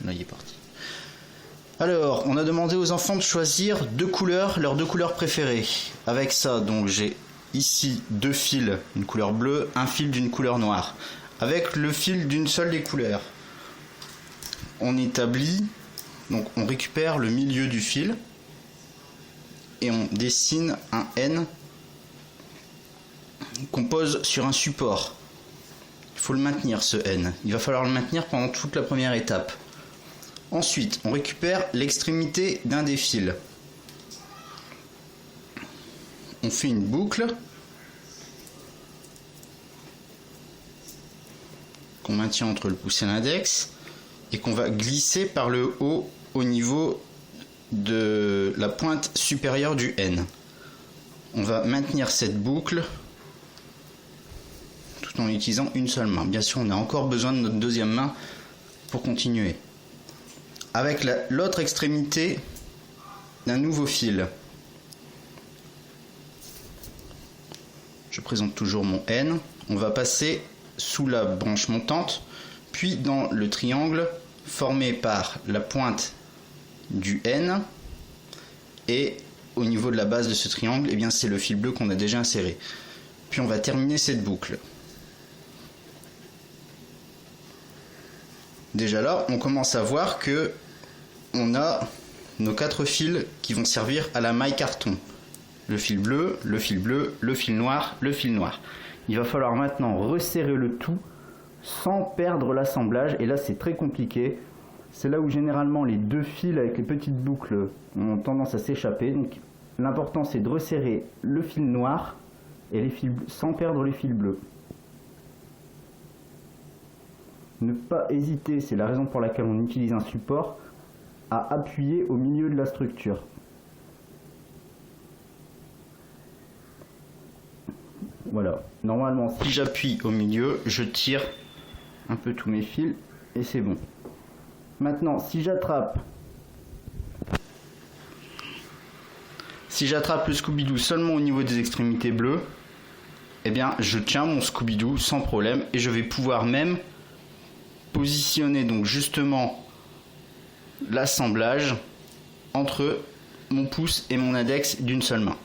là il est parti. Alors, on a demandé aux enfants de choisir deux couleurs, leurs deux couleurs préférées. Avec ça, donc j'ai ici deux fils, une couleur bleue, un fil d'une couleur noire. Avec le fil d'une seule des couleurs, on établit, donc on récupère le milieu du fil et on dessine un N qu'on pose sur un support. Il faut le maintenir, ce N. Il va falloir le maintenir pendant toute la première étape. Ensuite, on récupère l'extrémité d'un des fils. On fait une boucle qu'on maintient entre le pouce et l'index et qu'on va glisser par le haut au niveau de la pointe supérieure du N. On va maintenir cette boucle tout en utilisant une seule main. Bien sûr, on a encore besoin de notre deuxième main pour continuer. Avec l'autre extrémité d'un nouveau fil. Je présente toujours mon N. On va passer sous la branche montante, puis dans le triangle formé par la pointe du N. Et au niveau de la base de ce triangle, eh bien, c'est le fil bleu qu'on a déjà inséré. Puis on va terminer cette boucle. Déjà là, on commence à voir que on a nos 4 fils qui vont servir à la maille carton. Le fil bleu, le fil bleu, le fil noir, le fil noir. Il va falloir maintenant resserrer le tout sans perdre l'assemblage. Et là, c'est très compliqué. C'est là où généralement les deux fils avec les petites boucles ont tendance à s'échapper. Donc l'important, c'est de resserrer le fil noir et les fils bleus sans perdre les fils bleus. Ne pas hésiter, c'est la raison pour laquelle on utilise un support, à appuyer au milieu de la structure. Voilà, normalement si j'appuie au milieu, je tire un peu tous mes fils et c'est bon. Maintenant si j'attrape le Scooby-Doo seulement au niveau des extrémités bleues, eh bien je tiens mon Scooby-Doo sans problème et je vais pouvoir même positionner donc justement l'assemblage entre mon pouce et mon index d'une seule main.